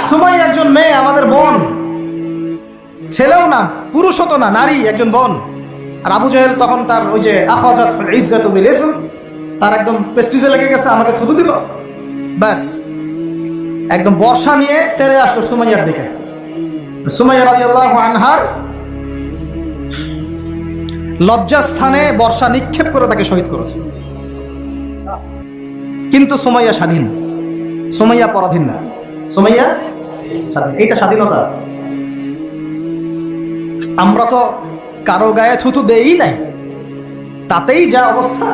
সুমাইয়া একজন মেয়ে, আমাদের বোন, ছেলেও না, পুরুষও তো না, নারী, একজন বোন। আর আবু জাহেল তখন তার ওই যে আখাযাতুল ইজ্জাতু বিল ইসম, তার একদম প্রেস্টিজে লেগে গেছে, আমাকে থুতু দিল, ব্যাস একদম বর্ষা নিয়ে তেড়ে আসলো সুমাইয়ার দিকে। সুমাইয়া রাদিয়াল্লাহু আনহার লজ্জাস্থানে বর্ষা নিক্ষেপ করে তাকে শহীদ করেছে। কিন্তু সুমাইয়া স্বাধীন, সুমাইয়া পরাধীন না, সুমাইয়া স্বাধীন। এইটা স্বাধীনতা। আমরা তো কারো গায়ে থুতু দেই নাই, তাতেই যা অবস্থা।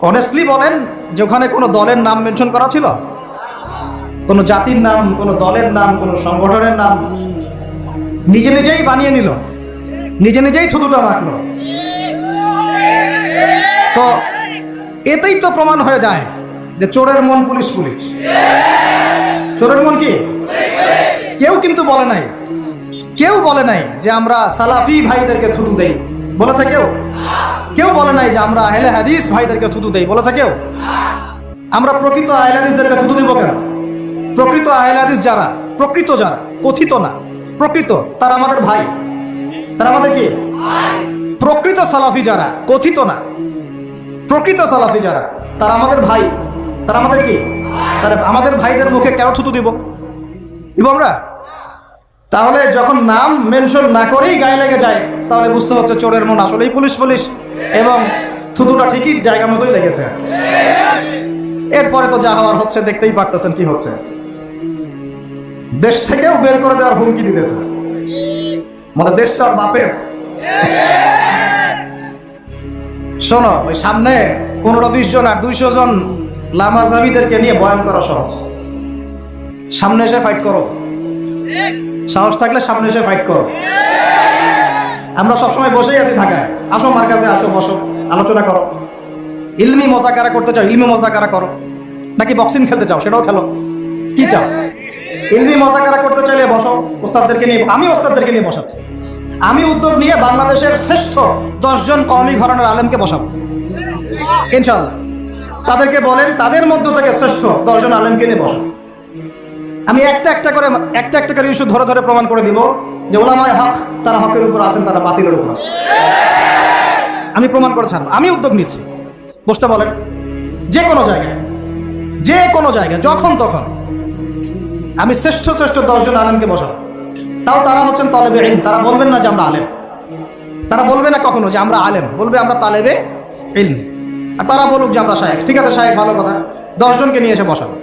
অনেস্টলি বলেন যে ওখানে কোনো দলের নাম মেনশন করা ছিল? কোনো জাতির নাম, কোনো দলের নাম, কোনো সংগঠনের নাম? নিজে নিজেই বানিয়ে নিল, নিজে নিজেই থুতুটা মাখলো। তো এতেই তো প্রমাণ হয়ে যায় যে চোরের মন পুলিশ পুলিশ। চোরের মন কি? কেউ কিন্তু বলে নাই, কেউ বলে নাই যে আমরা সালাফি ভাইদেরকে থুতু দেই, বলেছে কেউ? কেউ বলে নাই যে আমরা আহলে হাদিস ভাইদেরকে থুতু দেই, বলেছে কেউ? আমরা প্রকৃত আহলে হাদিসদেরকে থুতু দিব কেন? প্রকৃত আহলে হাদিস যারা, প্রকৃত যারা, কথিত না, প্রকৃত, তারা আমাদের ভাই, তারা আমাদের কি? প্রকৃত সালাফি যারা, কথিত না, প্রকৃত সালাফি যারা, তারা আমাদের ভাই, তারা আমাদের কি? তারা আমাদের ভাইদের মুখে কেন থুতু দিব? দিব আমরা? তাহলে যখন নাম মেনশন না করেই গায়ে লেগে যায়, তাহলে বুঝতে হচ্ছে চোরের মন আসলেই পুলিশ পুলিশ, এবং থুতুটা ঠিকই জায়গা মতোই লেগেছে। এরপরে তো যা হওয়ার হচ্ছে দেখতেই পারতেছেন কি হচ্ছে। দেশ থেকেও বের করে দেওয়ার হুমকি দিতেছে, মানে দেশটা আর বাপের। শোনো, ওই সামনে 15-20 জন আর 200 জন লামাজাবিদেরকে নিয়ে বয়ান করা সহজ। সামনে এসে ফাইট করো, সাহস থাকলে সামনে এসে ফাইট করো। আমরা সবসময় বসেই আছি ঢাকায়, আসো আমার কাছে, আসো, বসো, আলোচনা করো। ইলমি মোজাকারা করতে চাও, ইলমি মোজাকারা করো, নাকি বক্সিং খেলতে চাও, সেটাও খেলো। কি চাও? ইলমি মোজাকারা করতে চাইলে বসো, ওস্তাদদেরকে নিয়ে। আমি ওস্তাদদেরকে নিয়ে বসাচ্ছি, আমি উদ্যোগ নিয়ে বাংলাদেশের শ্রেষ্ঠ 10 জন কওমি ঘরানার আলেমকে বসাবো ইনশাআল্লাহ। তাদেরকে বলেন তাদের মধ্য থেকে শ্রেষ্ঠ 10 জন আলেমকে নিয়ে বসাবো। আমি একটা একটা করে ইস্যু ধরে ধরে প্রমাণ করে দিব যে ওলামায়ে হক তারা হকের উপর আছেন, তারা বাতিলের উপর আছেন। আমি প্রমাণ করে ছাড়বো, আমি উদ্যোগ নিচ্ছি। বসতে বলেন যে কোনো জায়গায়, যে কোনো জায়গায়, যখন তখন আমি শ্রেষ্ঠ 10 জন আলেমকে বসাবো। তাও তারা হচ্ছেন তালেবে ইলম, তারা বলবেন না যে আমরা আলেম, তারা বলবে না কখনো যে আমরা আলেম, বলবে আমরা তালেবে ইলম। আর তারা বলুক যে আমরা শায়েখ, ঠিক আছে শায়েখ, ভালো কথা, 10 জনকে নিয়ে এসে বসাবো।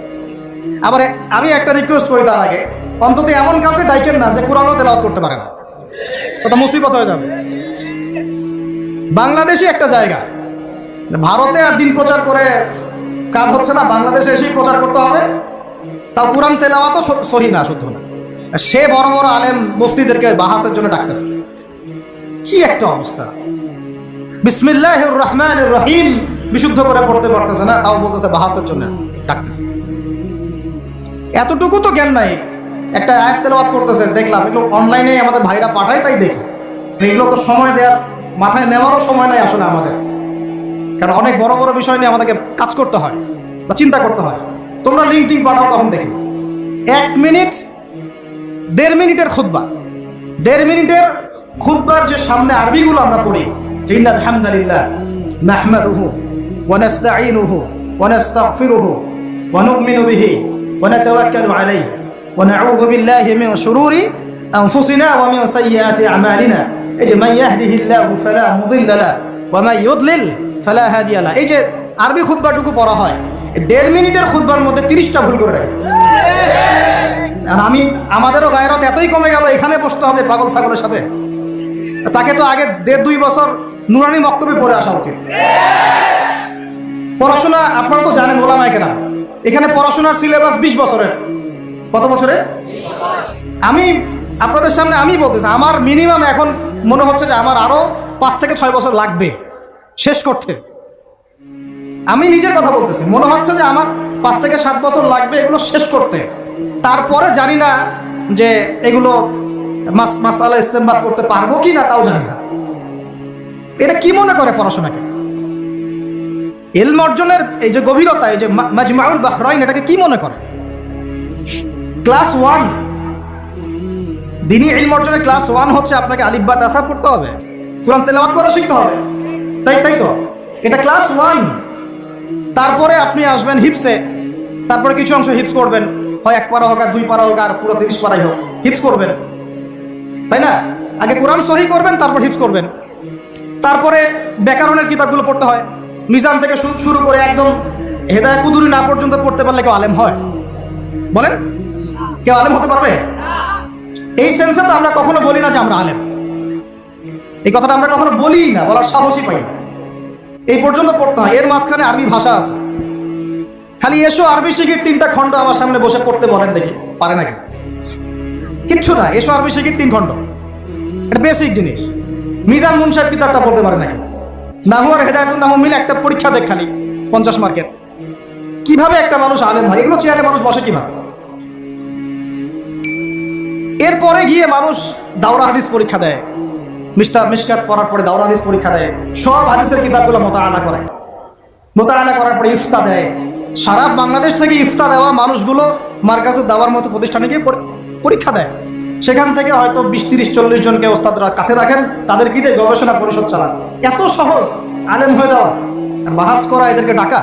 আবার আমি একটা রিকোয়েস্ট করি, তার আগে অন্তত এমন কাউকে ডাইকেন না যে কোরআনও তেলাওয়াত করতে পারে না, ওটা মুসিবত হয়ে যাবে। বাংলাদেশে একটা জায়গা, ভারতে আর দিন প্রচার করে কাজ হচ্ছে না, বাংলাদেশে এসেই প্রচার করতে হবে, তাও কোরআন তেলাওয়াতও সহি না, শুদ্ধ না। সে বড় বড় আলেম মুফতিদেরকে বাহাসের জন্য ডাকতেছে। কি একটা অবস্থা! বিসমিল্লাহির রহমানির রহিম বিশুদ্ধ করে পড়তে পারতেছে না, তাও বলতেছে বাহাসের জন্য ডাকতেছে। এতটুকু তো জ্ঞান নাই। একটা আয়াত তেলাওয়াত করতেছে, দেখলাম, এগুলো অনলাইনে আমাদের ভাইরা পাঠায়, তাই দেখি। এগুলো তো সময় দেওয়ার, মাথায় নেওয়ারও সময় নাই আসলে আমাদের, কারণ অনেক বড় বড় বিষয় নিয়ে আমাদেরকে কাজ করতে হয় বা চিন্তা করতে হয়। তোমরা লিঙ্ক টিঙ্ক পাঠাও, তখন দেখি 1 মিনিট 1.5 মিনিটের খুতবা, 1.5 মিনিটের খুতবার যে সামনে আরবিগুলো আমরা পড়ি, যে ইন্নাল হামদালিল্লাহ নাহমাদুহু ওয়া নাস্তাঈনুহু ওয়া নাস্তাগফিরুহু ওয়া নু'মিনু বিহি ওয়া নাতাওয়াক্কালু আলাইহি ওয়া নাউযু বিল্লাহি মিন শুরুরি আনফুসিনা ওয়া মিন সাইয়্যাতি আমালিনা। এই যে মান ইয়াহদিহিল্লাহু ফালা মুদিল্লা লাহু ওয়া মান ইউদ্লিল ফালা হাদিয়া লাহু, এই যে আরবি খুতবাটুকু পড়া হয়, 1.5 মিনিটের খুতবার মধ্যে 30টা ভুল করে রাখে। আর আমাদেরও গায়রত এতই কমে গেল, এখানে বসতে হবে পাগল ছাগলের সাথে। তাকে তো আগে 1.5-2 বছর নুরানি মক্তবে পড়ে আসা উচিত। পড়াশোনা আপনারা তো জানেন, ওলামায়ে কেরাম, এখানে পড়াশোনার সিলেবাস 20 বছরের। কত বছরের? আমি আপনাদের সামনে আমি বলতেছি, আমার মিনিমাম এখন মনে হচ্ছে যে আমার আরো 5 থেকে 6 বছর লাগবে শেষ করতে। আমি নিজের কথা বলতেছি, মনে হচ্ছে যে আমার 5 থেকে 7 বছর লাগবে এগুলো শেষ করতে। তারপরে জানি না যে এগুলো মাসআলা ইস্তেমবাত করতে পারবো কি না, তাও জানি না। এটা কি মনে করে পড়াশোনাকে? ইলম অর্জনের এই যে গভীরতা, এই যে মাজমাউল বাহরাইন, এটাকে কি মনে করে? ক্লাস 1 দিনী ইলম অর্জনের ক্লাস 1 হচ্ছে আপনাকে আলিফ বা তাসা পড়তে হবে, কোরআন তেলাওয়াত করা শিখতে হবে, তাই তো, এটা ক্লাস 1। তারপরে আপনি আসবেন হিফসে, তারপরে কিছু অংশ হিফস করবেন, হয় 1 পারা হোক আর 2 পারা হোক আর পুরো 30 পারাই হোক, হিফস করবেন, তাই না? আগে কোরআন সহি করবেন, তারপর হিফস করবেন। তারপরে ব্যাকরণের কিতাবগুলো পড়তে হয়, মিজান থেকে শুরু করে একদম হেদায়া কুদুরি না পর্যন্ত পড়তে পারলে কেউ আলেম হয়? বলেন, কেউ আলেম হতে পারবে? এই সেন্সে তো আমরা কখনো বলি না যে আমরা আলেম, এই কথাটা আমরা কখনো বলি না, বলার সাহসই পাই না। এই পর্যন্ত পড়তে হয়, এর মাঝখানে আরবি ভাষা আছে। খালি এসো আরবি শিখির 3টা খণ্ড আমার সামনে বসে পড়তে বলেন দেখি, পারে নাকি? কিচ্ছু না, এসো আরবি শিখির 3 খণ্ড, এটা বেসিক জিনিস। মিজান মুনসাহেব কিতাবটা পড়তে পারে নাকি? নাহু আর হেদায়াতুন নাহু মিলে একটা পরীক্ষা দেখ খালি 50 মার্কের। কিভাবে একটা মানুষ আলেম হয়? এগুলো চেয়ারে মানুষ বসে কিভাবে? এরপরে গিয়ে মানুষ দাওরা হাদিস পরীক্ষা দেয়, মিশকাত পড়ার পরে দাওরা হাদিস পরীক্ষা দেয়, সব হাদিসের কিতাবগুলো মোতাআলা করে, মোতাআলা করার পরে ইফতা দেয়। সারা বাংলাদেশ থেকে ইফতা দেওয়া মানুষগুলো মার্কাজুদ দাওয়ার মতো প্রতিষ্ঠানে গিয়ে পরীক্ষা দেয়। সেখান থেকে হয়তো 20, 30, 40 জনকে ওস্তাদরা কাছে রাখেন, তাদেরকে দিয়ে গবেষণা পরিষদ চালান। এত সহজ আলেম হয়ে যাওয়া আর বাহাস করা, এদেরকে ডাকা।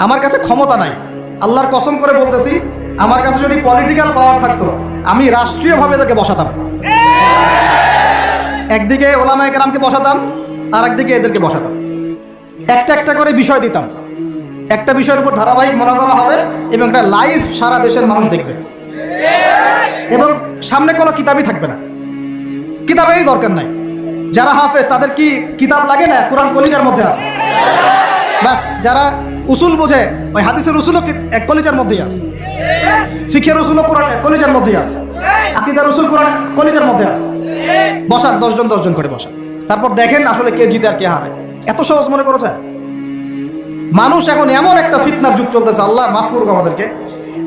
আমার কাছে ক্ষমতা নাই, আল্লাহর কসম করে বলতেছি, আমার কাছে যদি পলিটিক্যাল পাওয়ার থাকতো আমি রাষ্ট্রীয়ভাবে এদেরকে বসাতাম। একদিকে ওলামায়ে কেরামকে বসাতাম, আর একদিকে এদেরকে বসাতাম, একটা করে বিষয় দিতাম, একটা বিষয়ের উপর ধারাবাহিক মোনাজারা হবে এবং এটা লাইভ সারা দেশের মানুষ দেখবে, এবং সামনে কোনো কিতাবই থাকবে না, কিতাবেরই দরকার নাই। যারা হাফেজ তাদের কি কিতাব লাগে না? কোরআন কলিজার মধ্যে আছে, ব্যাস। যারা উসুল বোঝে, ওই হাদিসের উসুলও এক কলিজার মধ্যেই আছে, ফিকহের উসুলও কোরআন কলিজার মধ্যেই আছে, আকীদার উসুল কোরআন কলিজার মধ্যে আছে। বসান 10 জন করে বসান, তারপর দেখেন আসলে কে জিতে আর কে হারে। এত সহজ মনে করেছেন? মানুষ এখন এমন একটা ফিতনার যুগ চলতেছে, আল্লাহ মাফ করুক আমাদেরকে,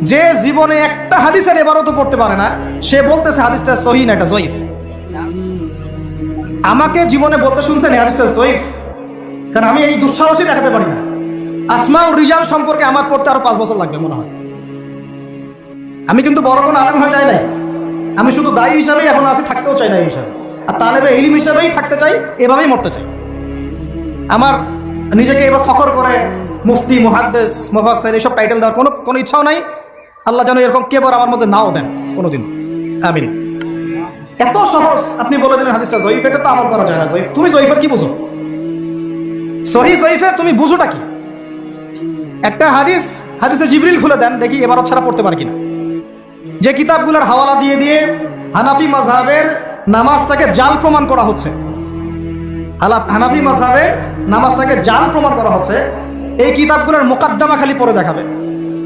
যে জীবনে একটা হাদিসের ইবারতও পড়তে পারে না, সে বলতেছে হাদিসটা সহিহ না, এটা জয়ীফ। আমাকে জীবনে বলতে শুনছেন এই হাদিসটা জয়ীফ? কারণ আমি এই দুঃসাহসই দেখাতে পারি না। আসমাউর রিজাল সম্পর্কে আমার পড়তে আরো 5 বছর লাগবে মনে হয়। আমি কিন্তু বড় কোনো আলেম হয়ে যাই নাই, আমি শুধু দায়ী হিসাবেই এখন আছি, থাকতেও চাই দায়ী হিসাবে, আর তালেবে ইলম হিসাবেই থাকতে চাই, এভাবেই মরতে চাই। আমার নিজেকে এবার ফখর করে মুফতি, মুহাদ্দিস, মুফাসসির এসব টাইটেল দেওয়ার কোনো ইচ্ছাও নাই। আল্লাহ যেন এরকম কেবর আমার মধ্যে নাও দেন কোনোদিন, আমিন। এত সহজ আপনি বলে দিলেন হাদিসটা জয়ীফ, এটা তো আমল করা যায় না। জয়ীফ, তুমি জয়ীফের কি বুঝো? সহিহ জয়ীফের তুমি বুঝোটা কি? একটা হাদিসে জিবরিল খুলে দেন দেখি, এবার ছাড়া পড়তে পারে কিনা। যে কিতাবগুলোর হাওয়ালা দিয়ে দিয়ে হানাফি মাযহাবের নামাজটাকে জাল প্রমাণ করা হচ্ছে, হানাফি মাযহাবের নামাজটাকে জাল প্রমাণ করা হচ্ছে, এই কিতাবগুলোর মুকাদ্দমা খালি পড়ে দেখাবে,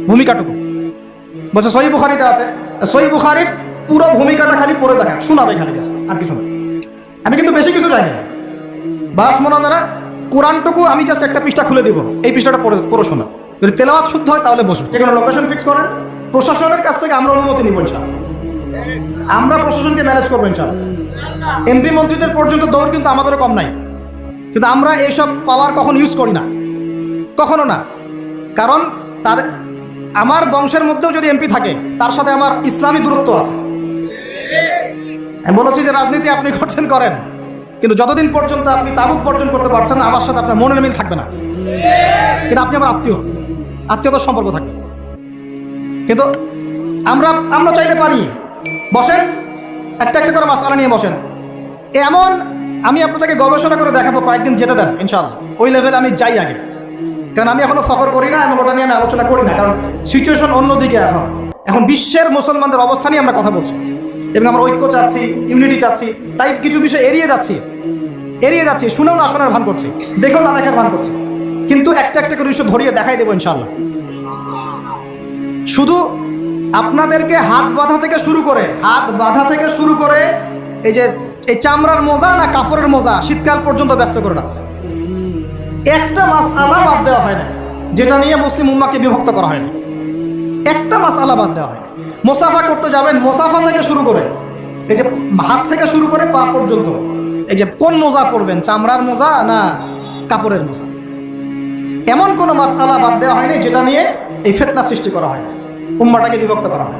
ভূমিকাটুকু বলছে সহিহ বুখারীতে আছে, সহিহ বুখারীর পুরো ভূমিকাটা খালি পড়ে দেখা, শোনাবে খালি, জাস্ট আর কিছু না। আমি কিন্তু বেশি কিছু জানি না, বাস মোনাজারা কোরআনটুকু আমি জাস্ট একটা পৃষ্ঠা খুলে দিব, এই পৃষ্ঠাটা পড়ে শোনা। যদি তেলাওয়াত শুদ্ধ হয় তাহলে বসুন, যে কোনো লোকেশন ফিক্স করেন, প্রশাসনের কাছ থেকে আমরা অনুমতি নিব ইনশাআল্লাহ, আমরা প্রশাসনকে ম্যানেজ করবো ইনশাআল্লাহ। এমপি মন্ত্রীদের পর্যন্ত দৌড় কিন্তু আমাদেরও কম নাই, কিন্তু আমরা এইসব পাওয়ার কখন ইউজ করি না, কখনো না। কারণ আমার বংশের মধ্যেও যদি এমপি থাকে, তার সাথে আমার ইসলামী দূরত্ব আছে। আমি বলেছি যে রাজনীতি আপনি করছেন করেন, কিন্তু যতদিন পর্যন্ত আপনি তাগুত বর্জন করতে পারছেন না, আমার সাথে আপনার মনের মিল থাকবে না। কিন্তু আপনি আমার আত্মীয়তার সম্পর্ক থাকবে। কিন্তু আমরা চাইলে পারি, বসেন একটা করে মাসআলা নিয়ে বসেন। এমন আমি আপনাদেরকে গবেষণা করে দেখাবো, কয়েকদিন যেতে দেন ইনশাআল্লাহ, ওই লেভেলে আমি যাই আগে। কারণ আমি এখনো ফখর করি না এবং ওটা নিয়ে আমি আলোচনা করি না, কারণ সিচুয়েশন অন্যদিকে। এখন বিশ্বের মুসলমানদের অবস্থা নিয়ে আমরা কথা বলছি এবং আমরা ঐক্য চাচ্ছি, ইউনিটি চাচ্ছি, তাই কিছু বিষয় এড়িয়ে যাচ্ছি, শুনেও না শোনার ভান করছি, দেখেও না দেখার ভান করছি। কিন্তু একটা করে বিষয় ধরিয়ে দেখাই দেবো ইনশাআল্লাহ। শুধু আপনাদেরকে হাত বাঁধা থেকে শুরু করে এই যে এই চামড়ার মোজা না কাপড়ের মোজা শীতকাল পর্যন্ত ব্যস্ত করে রাখছে। একটা মাসআলা বাদ দেওয়া হয় না যেটা নিয়ে মুসলিম উম্মাহকে বিভক্ত করা হয় না, একটা মাসআলা বাদ দেওয়া হয় না। মুসাফা করতে যাবেন, মুসাফা থেকে শুরু করে এই যে হাত থেকে শুরু করে পা পর্যন্ত, এই যে কোন মোজা পরবেন, চামড়ার মোজা না কাপড়ের মোজা, এমন কোনো মাসআলা বাদ দেওয়া হয়নি যেটা নিয়ে এই ফিতনা সৃষ্টি করা হয়, উম্মাহটাকে বিভক্ত করা হয়।